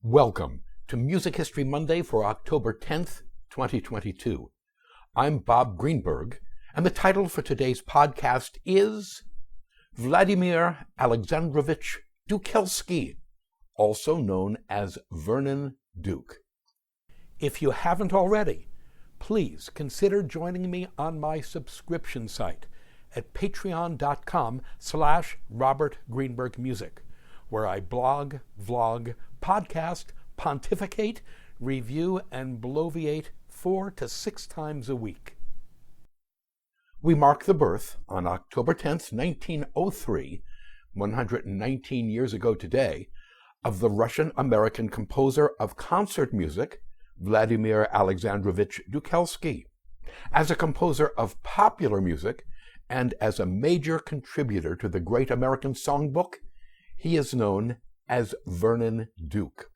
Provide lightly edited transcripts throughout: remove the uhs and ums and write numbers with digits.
Welcome to Music History Monday for October 10th, 2022. I'm Bob Greenberg, and the title for today's podcast is Vladimir Aleksandrovich Dukelsky, also known as Vernon Duke. If you haven't already, please consider joining me on my subscription site at patreon.com/RobertGreenbergMusic, where I blog, vlog, podcast, pontificate, review, and bloviate 4 to 6 times a week. We mark the birth, on October 10th, 1903, 119 years ago today, of the Russian-American composer of concert music, Vladimir Aleksandrovich Dukelsky. As a composer of popular music and as a major contributor to the Great American Songbook, he is known as Vernon Duke.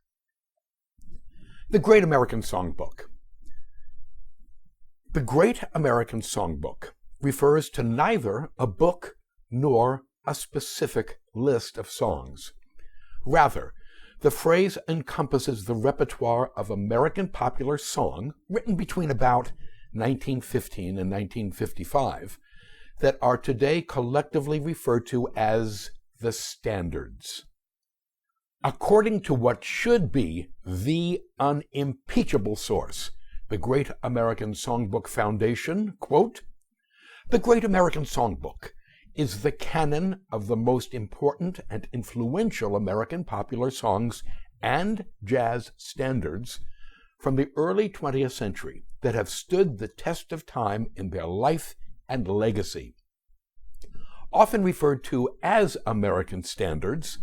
The Great American Songbook. The Great American Songbook refers to neither a book nor a specific list of songs. Rather, the phrase encompasses the repertoire of American popular song written between about 1915 and 1955 that are today collectively referred to as the standards. According to what should be the unimpeachable source, the Great American Songbook Foundation, quote, "The Great American Songbook is the canon of the most important and influential American popular songs and jazz standards from the early 20th century that have stood the test of time in their life and legacy. Often referred to as American standards,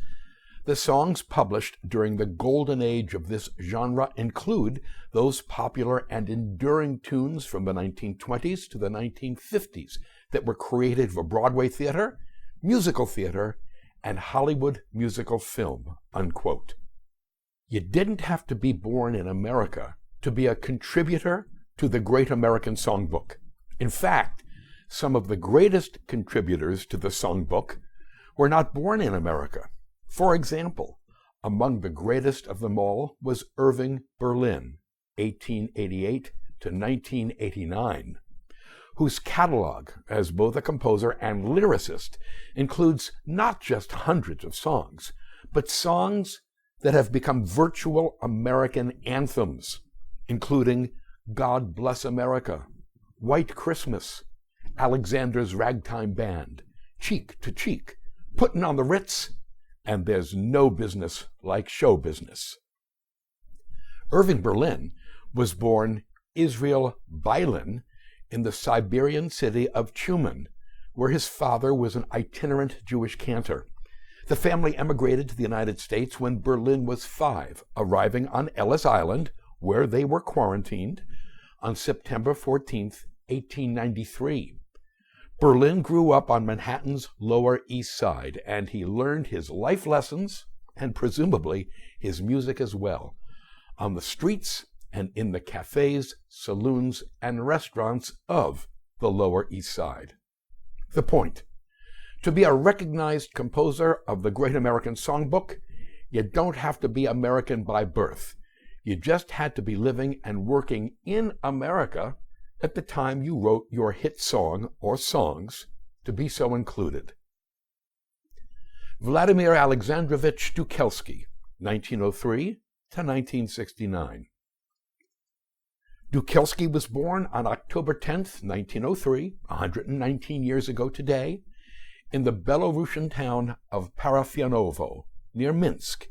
the songs published during the golden age of this genre include those popular and enduring tunes from the 1920s to the 1950s that were created for Broadway Theater, musical theater, and Hollywood musical film," unquote. You didn't have to be born in America to be a contributor to the Great American Songbook. In fact, some of the greatest contributors to the songbook were not born in America. For example, among the greatest of them all was Irving Berlin, 1888 to 1989, whose catalog as both a composer and lyricist includes not just hundreds of songs, but songs that have become virtual American anthems, including God Bless America, White Christmas, Alexander's Ragtime Band, Cheek to Cheek, Puttin' on the Ritz, and There's No Business Like Show Business. Irving Berlin was born Israel Bailin in the Siberian city of Tyumen, where his father was an itinerant Jewish cantor. The family emigrated to the United States when Berlin was 5, arriving on Ellis Island, where they were quarantined, on September 14th, 1893. Berlin grew up on Manhattan's Lower East Side, and he learned his life lessons, and presumably his music as well, on the streets and in the cafes, saloons, and restaurants of the Lower East Side. The point: to be a recognized composer of the Great American Songbook, you don't have to be American by birth. You just had to be living and working in America at the time you wrote your hit song or songs to be so included. Vladimir Aleksandrovich Dukelsky, 1903 to 1969. Dukelsky was born on October 10th, 1903, 119 years ago today, in the Belarusian town of Parafianovo, near Minsk,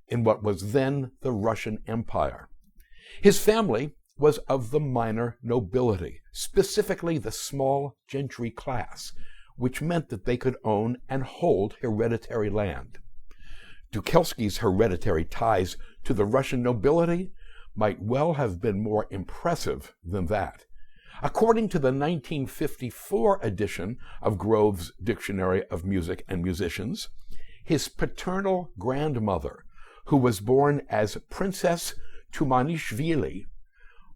in what was then the Russian Empire. His family was of the minor nobility, specifically the small gentry class, which meant that they could own and hold hereditary land. Dukelsky's hereditary ties to the Russian nobility might well have been more impressive than that. According to the 1954 edition of Grove's Dictionary of Music and Musicians, his paternal grandmother, who was born as Princess Tumanishvili,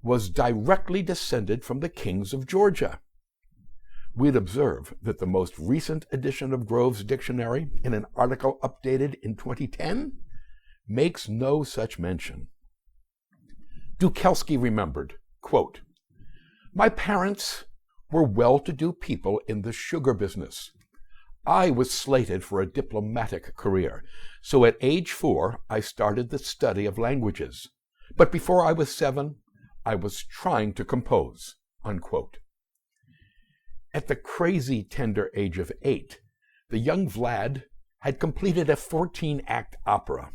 was directly descended from the kings of Georgia. We'd observe that the most recent edition of Grove's Dictionary, in an article updated in 2010, makes no such mention. Dukelsky remembered, quote, "My parents were well-to-do people in the sugar business. I was slated for a diplomatic career, so at age 4 I started the study of languages. But before I was 7, I was trying to compose," unquote. At the crazy tender age of 8, the young Vlad had completed a 14-act opera.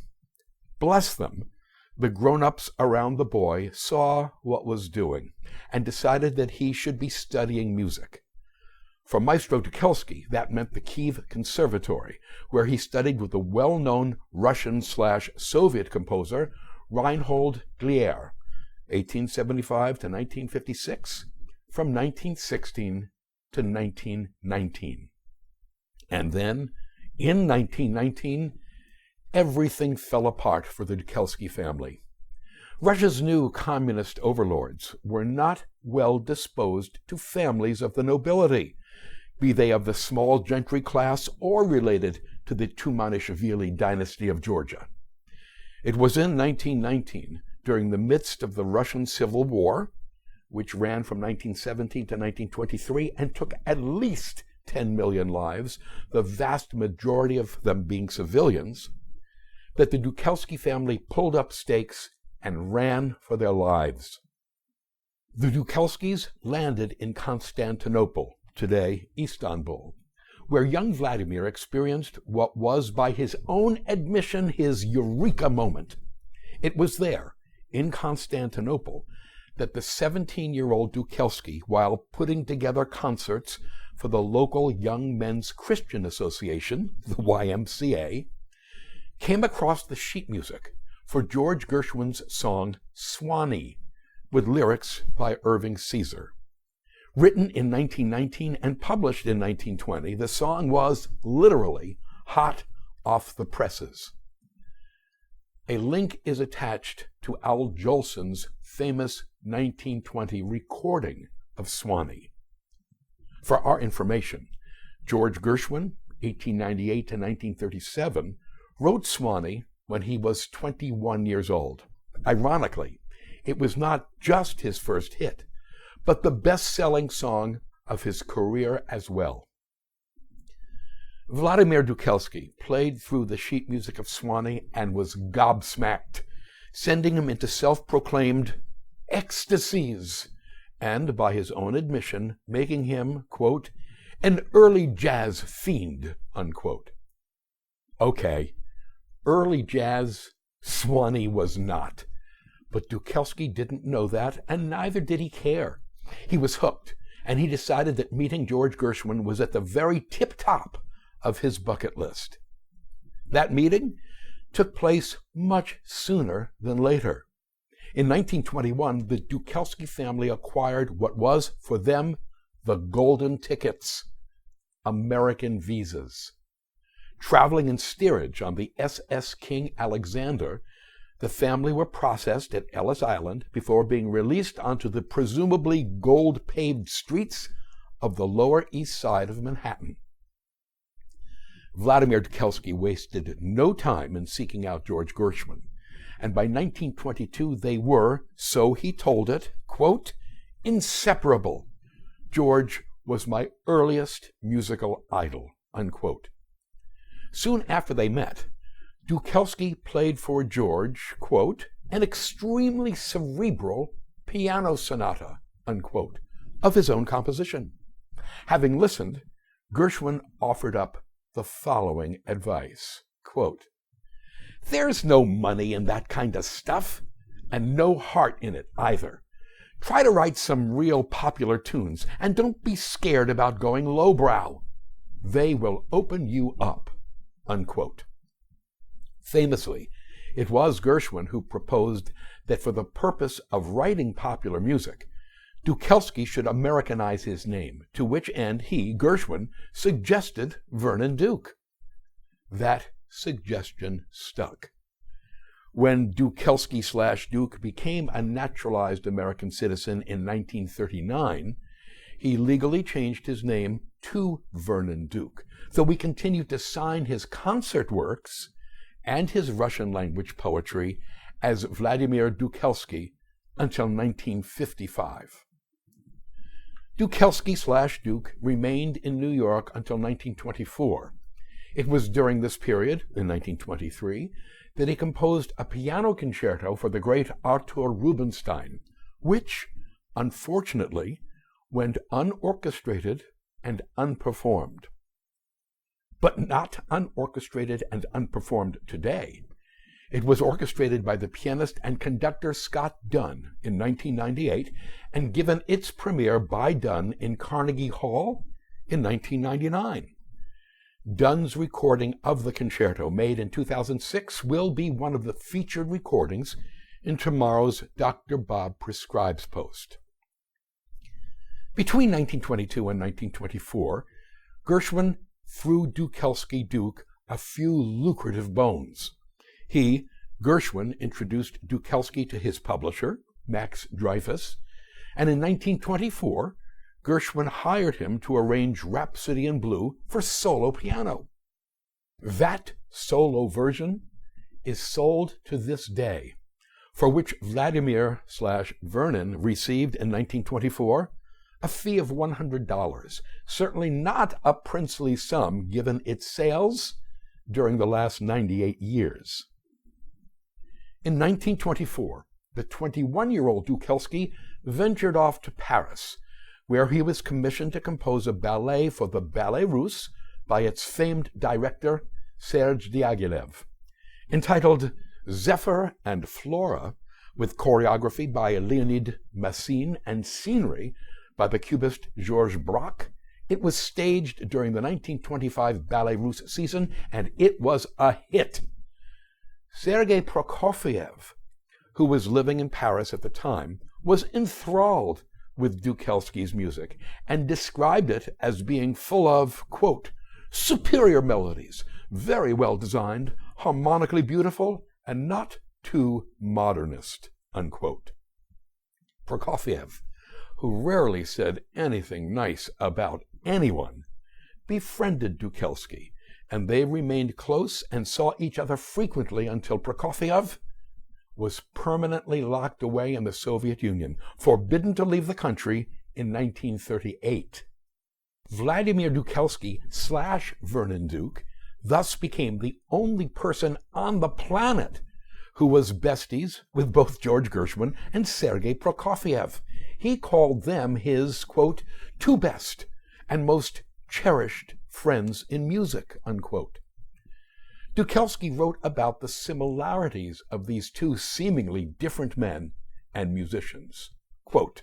Bless them, the grown-ups around the boy saw what was doing and decided that he should be studying music. For Maestro Dukelsky, that meant the Kiev Conservatory, where he studied with the well-known Russian/Soviet composer Reinhold Glier, 1875 to 1956, from 1916 to 1919. And then, in 1919, everything fell apart for the Dukelsky family. Russia's new communist overlords were not well disposed to families of the nobility, be they of the small gentry class or related to the Tumanishvili dynasty of Georgia. It was in 1919, during the midst of the Russian Civil War, which ran from 1917 to 1923 and took at least 10 million lives, the vast majority of them being civilians, that the Dukelsky family pulled up stakes and ran for their lives. The Dukelskys landed in Constantinople, today Istanbul, where young Vladimir experienced what was, by his own admission, his eureka moment. It was there, in Constantinople, that the 17-year-old Dukelsky, while putting together concerts for the local Young Men's Christian Association, the YMCA, came across the sheet music for George Gershwin's song Swanee, with lyrics by Irving Caesar. Written in 1919 and published in 1920, the song was literally hot off the presses. A link is attached to Al Jolson's famous 1920 recording of Swanee. For our information, George Gershwin, 1898 to 1937, wrote Swanee when he was 21 years old. Ironically, it was not just his first hit, but the best-selling song of his career as well. Vladimir Dukelsky played through the sheet music of Swanee and was gobsmacked, sending him into self-proclaimed ecstasies, and, by his own admission, making him, quote, "an early jazz fiend," unquote. Okay, early jazz, Swanee was not. But Dukelsky didn't know that, and neither did he care. He was hooked, and he decided that meeting George Gershwin was at the very tip-top of his bucket list. That meeting took place much sooner than later. In 1921, the Dukelsky family acquired what was, for them, the golden tickets, American visas. Traveling in steerage on the SS King Alexander, the family were processed at Ellis Island before being released onto the presumably gold-paved streets of the Lower East Side of Manhattan. Vladimir Dukelsky wasted no time in seeking out George Gershwin, and by 1922 they were, so he told it, quote, "inseparable. George was my earliest musical idol," unquote. Soon after they met, Dukelsky played for George, quote, "an extremely cerebral piano sonata," unquote, of his own composition. Having listened, Gershwin offered up the following advice, quote, "There's no money in that kind of stuff, and no heart in it either. Try to write some real popular tunes, and don't be scared about going lowbrow. They will open you up," unquote. Famously, it was Gershwin who proposed that for the purpose of writing popular music, Dukelsky should Americanize his name, to which end he, Gershwin, suggested Vernon Duke. That suggestion stuck. When Dukelsky/Duke became a naturalized American citizen in 1939, he legally changed his name to Vernon Duke, though he continued to sign his concert works and his Russian-language poetry as Vladimir Dukelsky until 1955. Dukelsky/Duke remained in New York until 1924. It was during this period, in 1923, that he composed a piano concerto for the great Artur Rubinstein, which, unfortunately, went unorchestrated and unperformed. But not unorchestrated and unperformed today. It was orchestrated by the pianist and conductor Scott Dunn in 1998 and given its premiere by Dunn in Carnegie Hall in 1999. Dunn's recording of the concerto, made in 2006, will be one of the featured recordings in tomorrow's Dr. Bob Prescribes post. Between 1922 and 1924, Gershwin threw Dukelsky Duke a few lucrative bones. He, Gershwin, introduced Dukelsky to his publisher, Max Dreyfus, and in 1924, Gershwin hired him to arrange Rhapsody in Blue for solo piano. That solo version is sold to this day, for which Vladimir/Vernon received in 1924 a fee of $100, certainly not a princely sum given its sales during the last 98 years. In 1924, the 21-year-old Dukelsky ventured off to Paris, where he was commissioned to compose a ballet for the Ballet Russe by its famed director, Serge Diaghilev. Entitled Zephyr and Flora, with choreography by Leonid Massine and scenery by the cubist Georges Braque, it was staged during the 1925 Ballet Russe season, and it was a hit. Sergei Prokofiev, who was living in Paris at the time, was enthralled with Dukelsky's music and described it as being full of, quote, superior melodies, very well designed, harmonically beautiful, and not too modernist, unquote. Prokofiev, who rarely said anything nice about anyone, befriended Dukelsky, and they remained close and saw each other frequently until Prokofiev was permanently locked away in the Soviet Union, forbidden to leave the country in 1938. Vladimir Dukelsky/Vernon Duke thus became the only person on the planet who was besties with both George Gershwin and Sergei Prokofiev. He called them his, quote, two best and most cherished friends in music, unquote. Dukelsky wrote about the similarities of these two seemingly different men and musicians. Quote,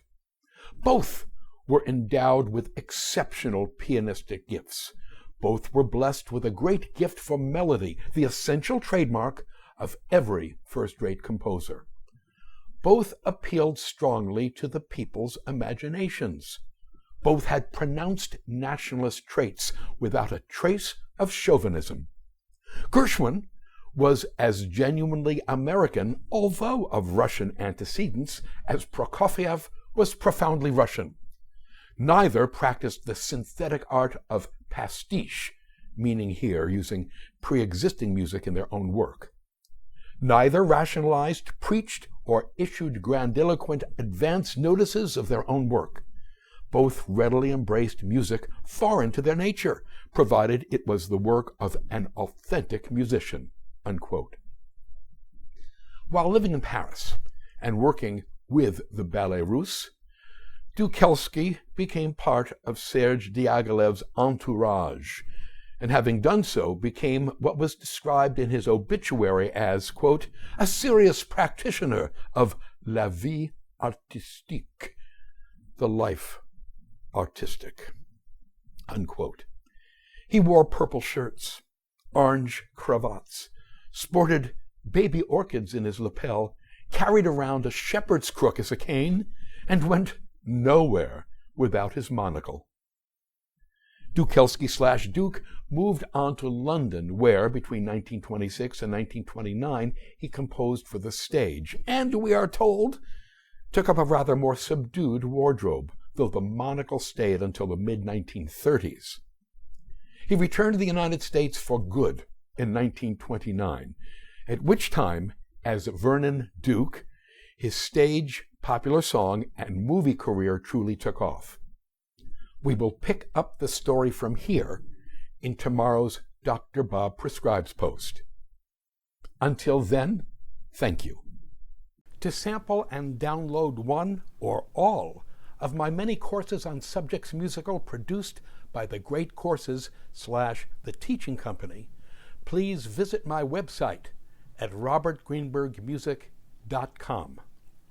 both were endowed with exceptional pianistic gifts. Both were blessed with a great gift for melody, the essential trademark of every first-rate composer. Both appealed strongly to the people's imaginations. Both had pronounced nationalist traits without a trace of chauvinism. Gershwin was as genuinely American, although of Russian antecedents, as Prokofiev was profoundly Russian. Neither practiced the synthetic art of pastiche, meaning here using pre-existing music in their own work. Neither rationalized, preached, or issued grandiloquent advance notices of their own work. Both readily embraced music foreign to their nature, provided it was the work of an authentic musician, unquote. While living in Paris and working with the Ballet Russe, Dukelsky became part of Serge Diaghilev's entourage, and having done so, became what was described in his obituary as, quote, a serious practitioner of la vie artistique, the life artistic, unquote. He wore purple shirts, orange cravats, sported baby orchids in his lapel, carried around a shepherd's crook as a cane, and went nowhere without his monocle. Dukelsky/Duke moved on to London, where, between 1926 and 1929, he composed for the stage, and, we are told, took up a rather more subdued wardrobe, though the monocle stayed until the mid-1930s. He returned to the United States for good in 1929, at which time, as Vernon Duke, his stage, popular song, and movie career truly took off. We will pick up the story from here in tomorrow's Dr. Bob Prescribes post. Until then, thank you. To sample and download one or all of my many courses on subjects musical produced by the Great Courses / The Teaching Company, please visit my website at robertgreenbergmusic.com.